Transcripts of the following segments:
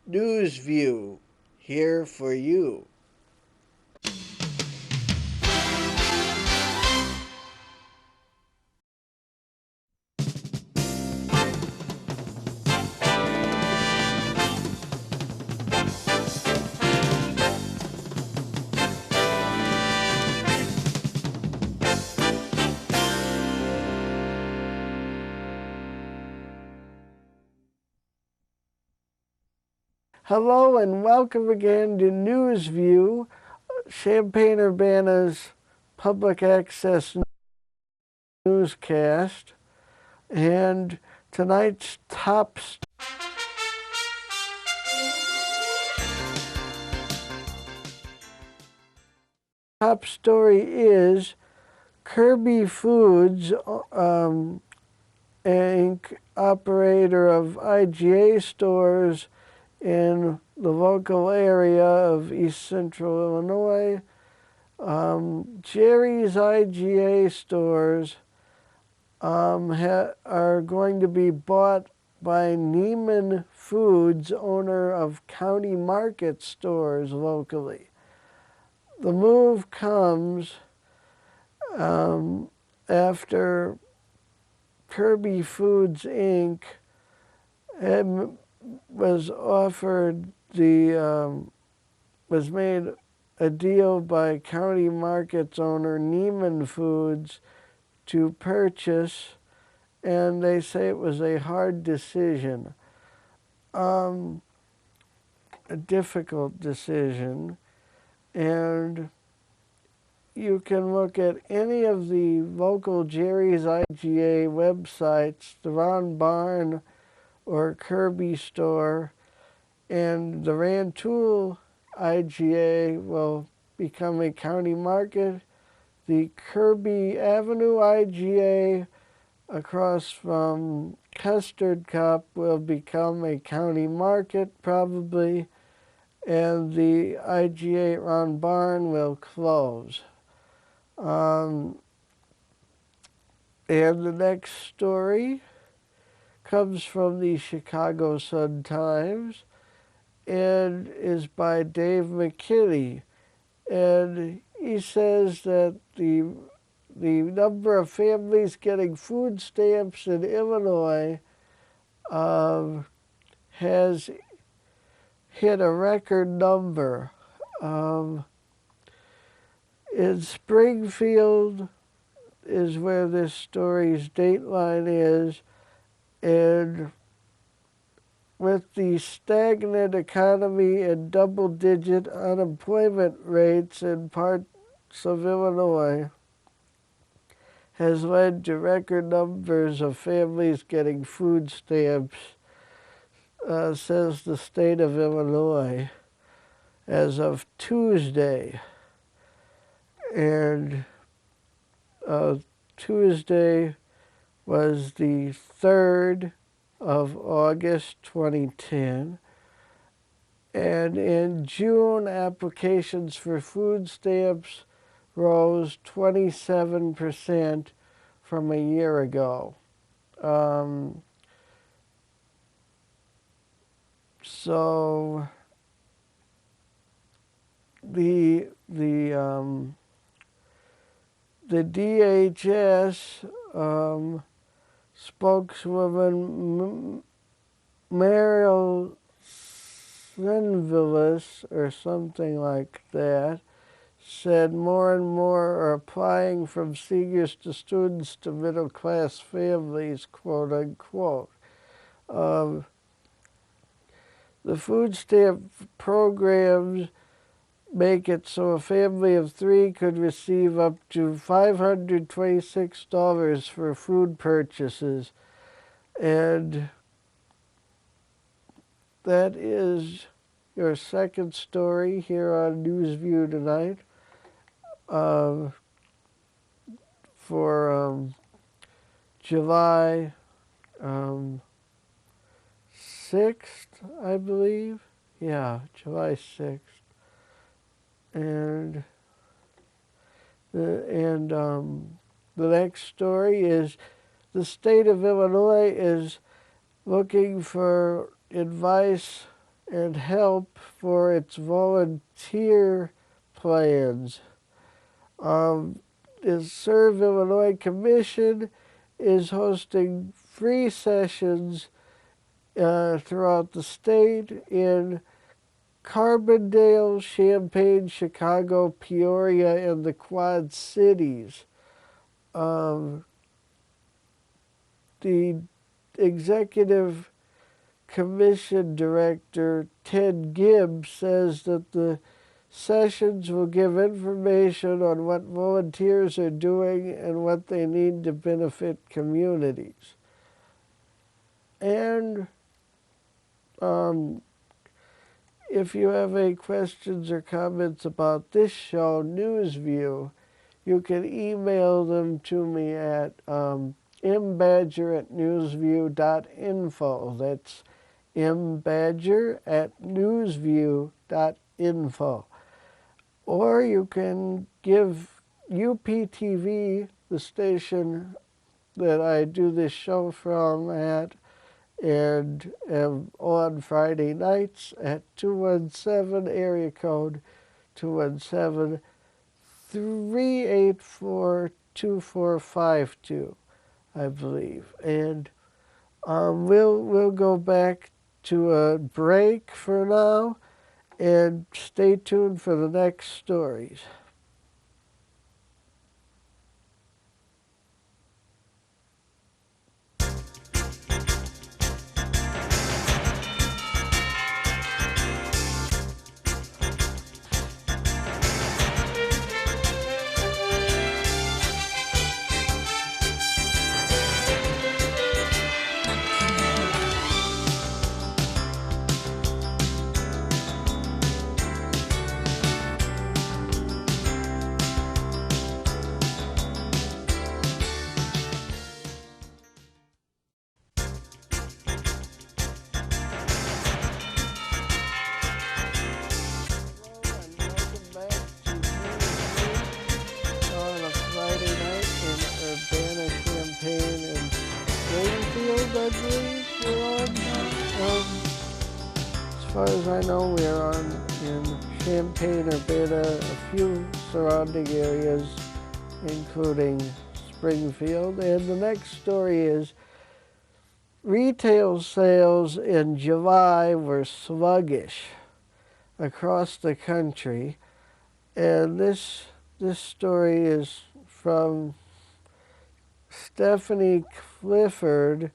News View, here for you. Hello and welcome again to News View, Champaign-Urbana's public access newscast. And tonight's top story is Kirby Foods, Inc., operator of IGA stores in the local area of East Central Illinois. Jerry's IGA stores are going to be bought by Neiman Foods, owner of County Market stores locally. The move comes after Kirby Foods Inc. was made a deal by County Markets owner Neiman Foods to purchase, and they say it was a hard decision, a difficult decision, and you can look at any of the local Jerry's IGA websites, the Ron Barn or Kirby store, and the Rantoul IGA will become a county market. The Kirby Avenue IGA across from Custard Cup will become a county market probably, and the IGA at Ron Barn will close. And the next story comes from the Chicago Sun-Times and is by Dave McKinney. And he says that the number of families getting food stamps in Illinois has hit a record number. In Springfield is where this story's dateline is, and with the stagnant economy and double-digit unemployment rates in parts of Illinois, has led to record numbers of families getting food stamps, says the state of Illinois, as of Tuesday. And Tuesday was the 3rd of August 2010. And in June, applications for food stamps rose 27% from a year ago. So the DHS spokeswoman Meryl Sinvilis, or something like that, said more and more are applying from seniors to students to middle-class families, quote unquote. The food stamp programs make it so a family of 3 could receive up to $526 for food purchases. And that is your second story here on Newsview tonight for July 6th, I believe. Yeah, July 6th. And the next story is the state of Illinois is looking for advice and help for its volunteer plans. The Serve Illinois Commission is hosting free sessions throughout the state in Carbondale, Champaign, Chicago, Peoria, and the Quad Cities. The executive commission director, Ted Gibbs, says that the sessions will give information on what volunteers are doing and what they need to benefit communities. And if you have any questions or comments about this show, Newsview, you can email them to me at mbadger@newsview.info. That's mbadger@newsview.info. Or you can give UPTV, the station that I do this show from, and on Friday nights at 217, area code 217-384-2452, I believe. And we'll go back to a break for now, and stay tuned for the next stories. As far as I know, we're on in Champaign, Urbana, a few surrounding areas, including Springfield. And the next story is retail sales in July were sluggish across the country. And this story is from Stephanie Clifford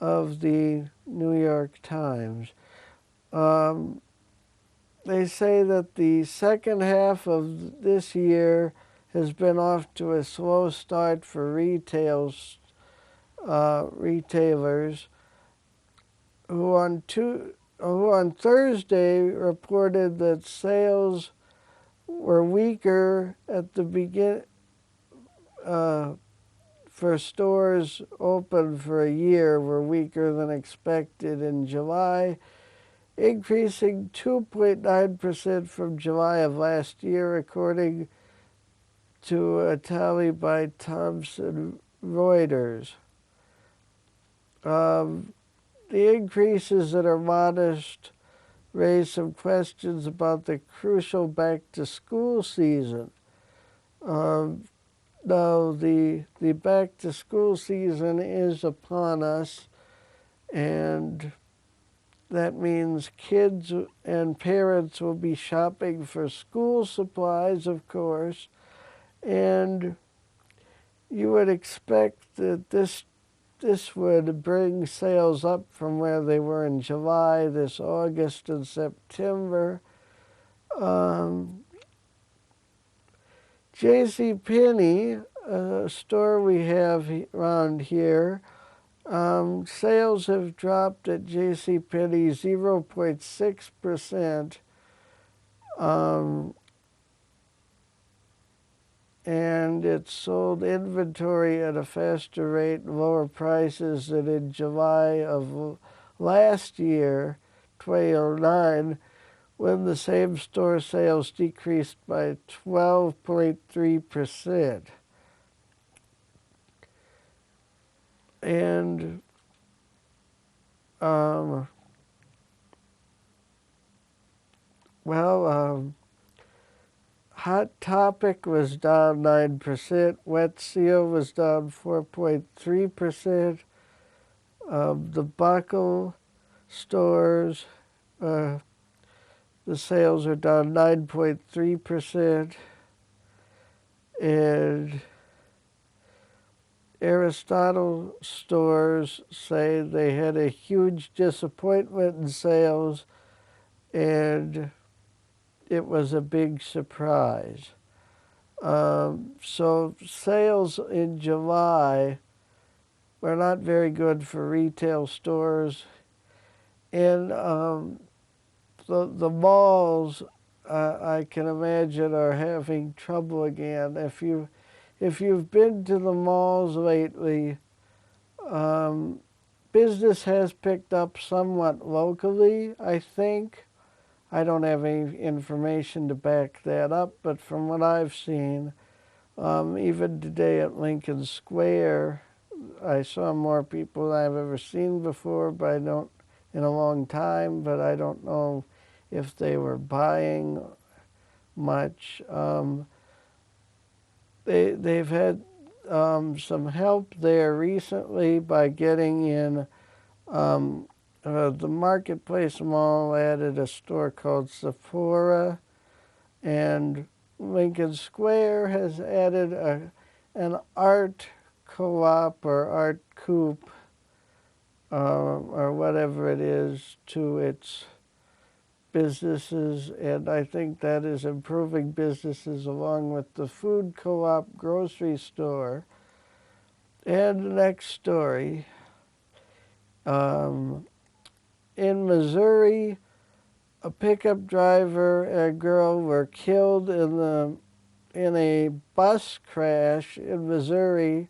of the New York Times. They say that the second half of this year has been off to a slow start for retailers who on Thursday reported that sales were weaker at the begin for stores open for a year were weaker than expected in July, increasing 2.9% from July of last year, according to a tally by Thomson Reuters. The increases that are modest raise some questions about the crucial back-to-school season. Now, the back-to-school season is upon us, and that means kids and parents will be shopping for school supplies, of course, and you would expect that this would bring sales up from where they were in July, this August and September. JCPenney, a store we have around here, sales have dropped at JCPenney 0.6%, and it sold inventory at a faster rate and lower prices than in July of last year, 2009, when the same store sales decreased by 12.3%. And Well, Hot Topic was down 9%. Wet Seal was down 4.3%. The Buckle stores, the sales are down 9.3%. And Aristotle stores say they had a huge disappointment in sales, and it was a big surprise. So sales in July were not very good for retail stores. And the malls, I can imagine, are having trouble again. If you've been to the malls lately, business has picked up somewhat locally, I think. I don't have any information to back that up, but from what I've seen, even today at Lincoln Square, I saw more people than I've ever seen before, but I don't in a long time. But I don't know if they were buying much. They've had some help there recently by getting in. The Marketplace Mall added a store called Sephora, and Lincoln Square has added an art co-op or art coupe or whatever it is to its businesses, and I think that is improving businesses along with the food co-op grocery store. And the next story, in Missouri, a pickup driver and a girl were killed in a bus crash in Missouri.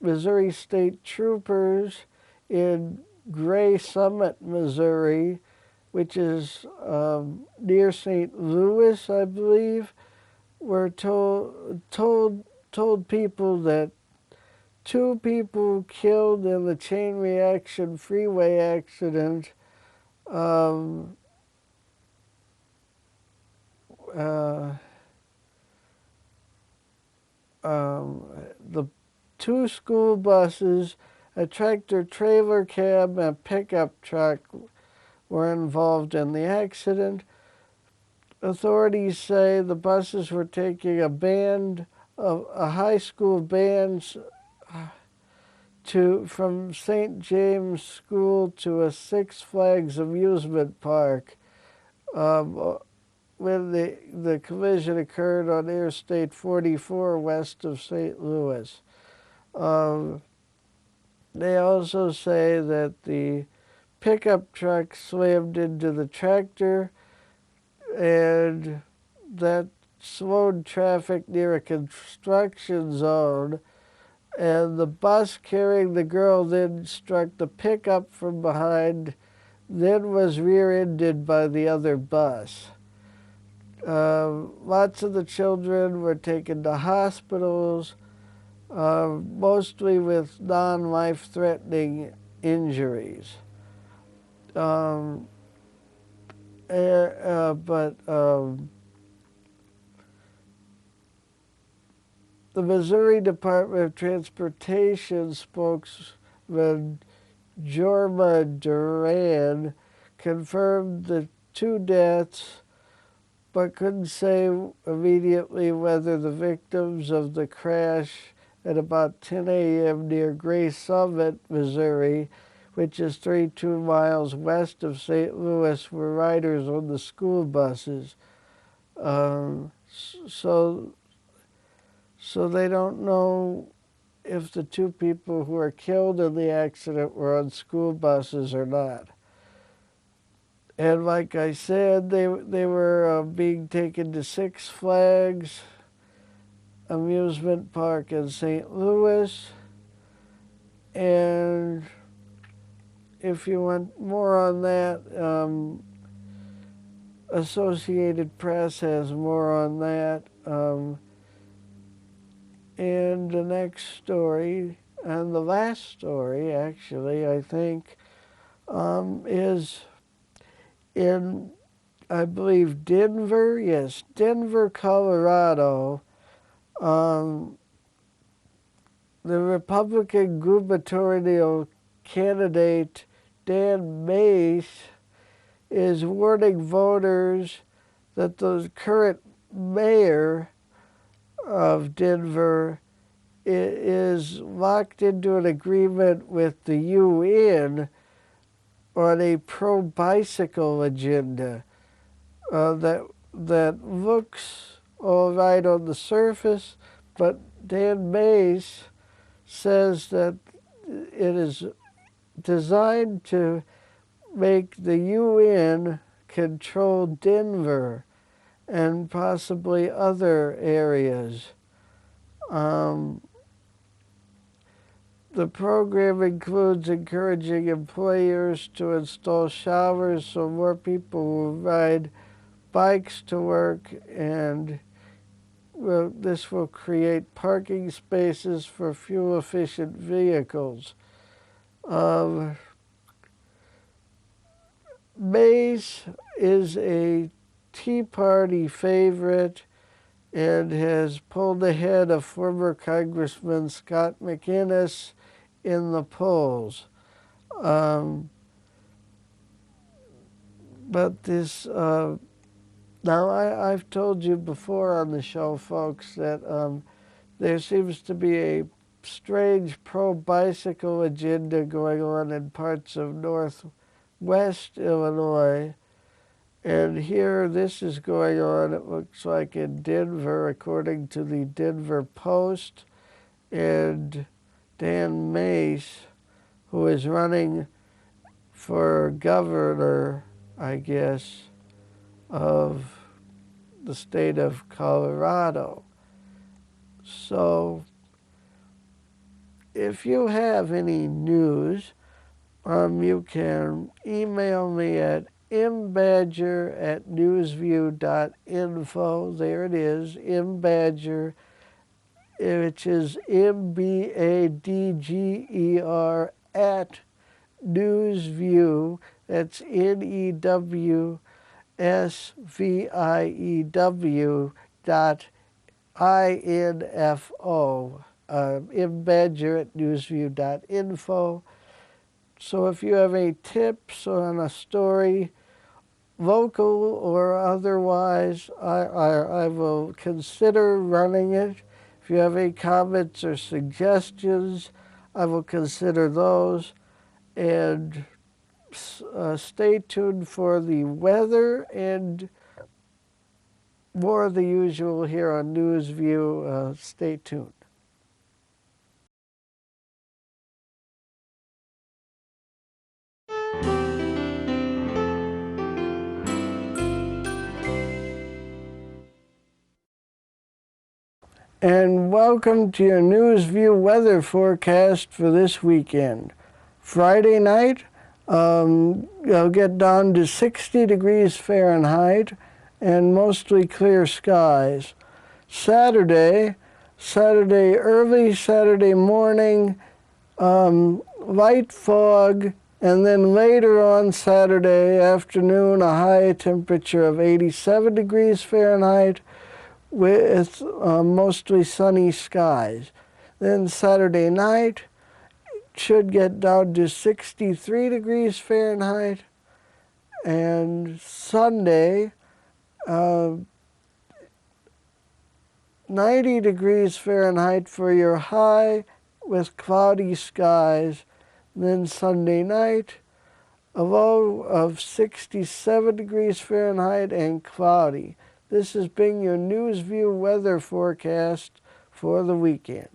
Missouri State Troopers in Gray Summit, Missouri, which is near St. Louis, I believe, were told people that two people killed in the chain reaction freeway accident. The two school buses, a tractor trailer cab, and a pickup truck were involved in the accident. Authorities say the buses were taking a high school band from St. James School to a Six Flags amusement park. When the collision occurred on Interstate 44 west of St. Louis. They also say that the pickup truck slammed into the tractor, and that slowed traffic near a construction zone, and the bus carrying the girl then struck the pickup from behind, then was rear-ended by the other bus. Lots of the children were taken to hospitals, mostly with non-life-threatening injuries. But the Missouri Department of Transportation spokesman Jorma Duran confirmed the two deaths, but couldn't say immediately whether the victims of the crash at about 10 a.m. near Gray Summit, Missouri, which is 32 miles west of St. Louis, were riders on the school buses. So they don't know if the two people who were killed in the accident were on school buses or not. And like I said, they were being taken to Six Flags amusement park in St. Louis. And if you want more on that, Associated Press has more on that. And the next story, and the last story actually, I think, is in I believe Denver, yes, Denver, Colorado. The Republican gubernatorial candidate Dan Mace is warning voters that the current mayor of Denver is locked into an agreement with the UN on a pro-bicycle agenda that looks all right on the surface, but Dan Mace says that it is designed to make the UN control Denver and possibly other areas. The program includes encouraging employers to install showers so more people will ride bikes to work, and this will create parking spaces for fuel-efficient vehicles. Mace is a Tea Party favorite and has pulled ahead of former Congressman Scott McInnes in the polls. But this, now I've told you before on the show, folks, that there seems to be a strange pro-bicycle agenda going on in parts of northwest Illinois. And here this is going on, it looks like, in Denver, according to the Denver Post. And Dan Mace, who is running for governor, I guess, of the state of Colorado. So if you have any news, you can email me at mbadger@newsview.info. There it is, mbadger, which is MBADGER at Newsview. That's NEWSVIEW.info. mbadger@newsview.info. So if you have any tips on a story, local or otherwise, I will consider running it. If you have any comments or suggestions, I will consider those. And stay tuned for the weather and more of the usual here on NewsView. Stay tuned. And welcome to your NewsView weather forecast for this weekend. Friday night, it'll get down to 60 degrees Fahrenheit and mostly clear skies. Saturday, early Saturday morning, light fog, and then later on Saturday afternoon, a high temperature of 87 degrees Fahrenheit with mostly sunny skies. Then Saturday night should get down to 63 degrees Fahrenheit, and Sunday 90 degrees Fahrenheit for your high with cloudy skies. Then Sunday night, a low of 67 degrees Fahrenheit and cloudy. This has been your NewsView weather forecast for the weekend.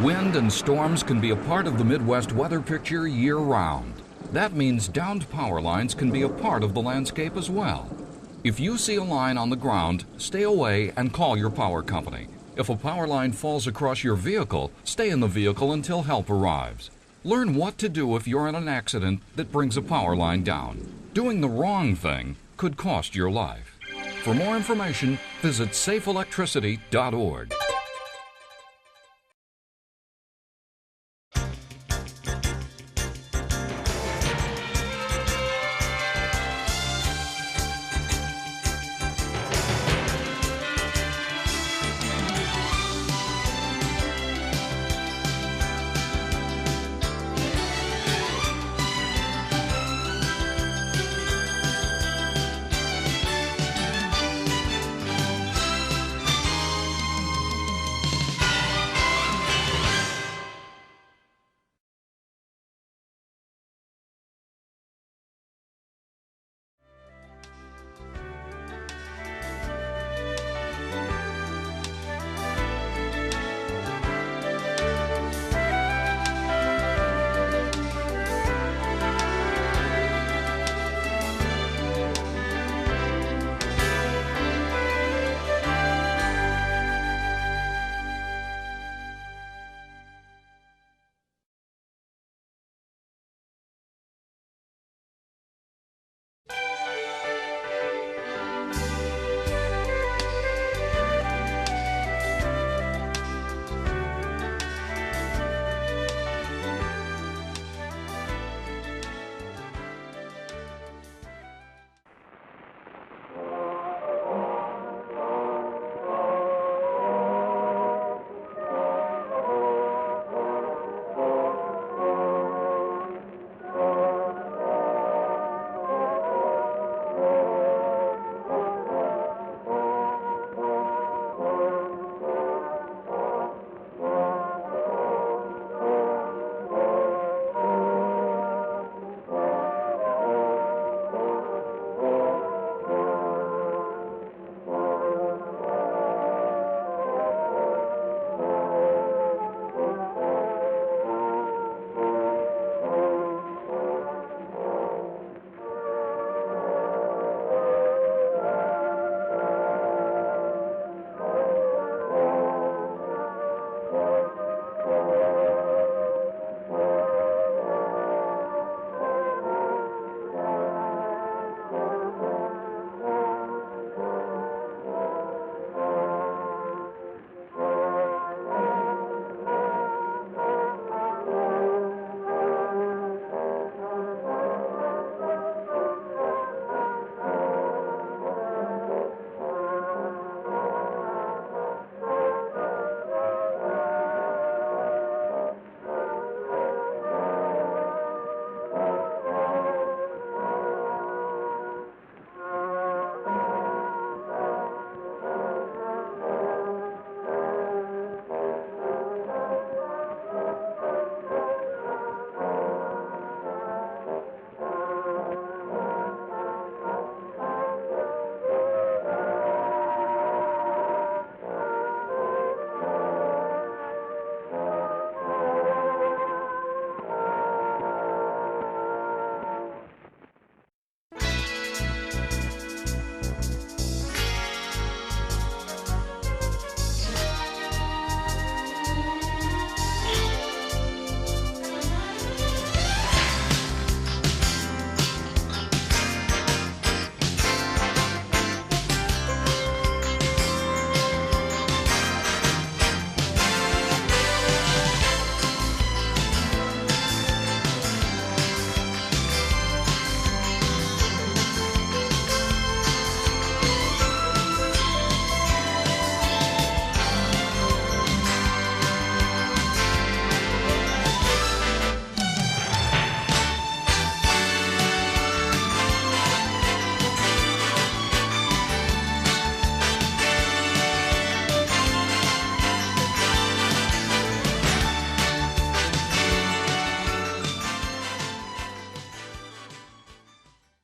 Wind and storms can be a part of the Midwest weather picture year-round. That means downed power lines can be a part of the landscape as well. If you see a line on the ground, stay away and call your power company. If a power line falls across your vehicle, stay in the vehicle until help arrives. Learn what to do if you're in an accident that brings a power line down. Doing the wrong thing could cost your life. For more information, visit safeelectricity.org.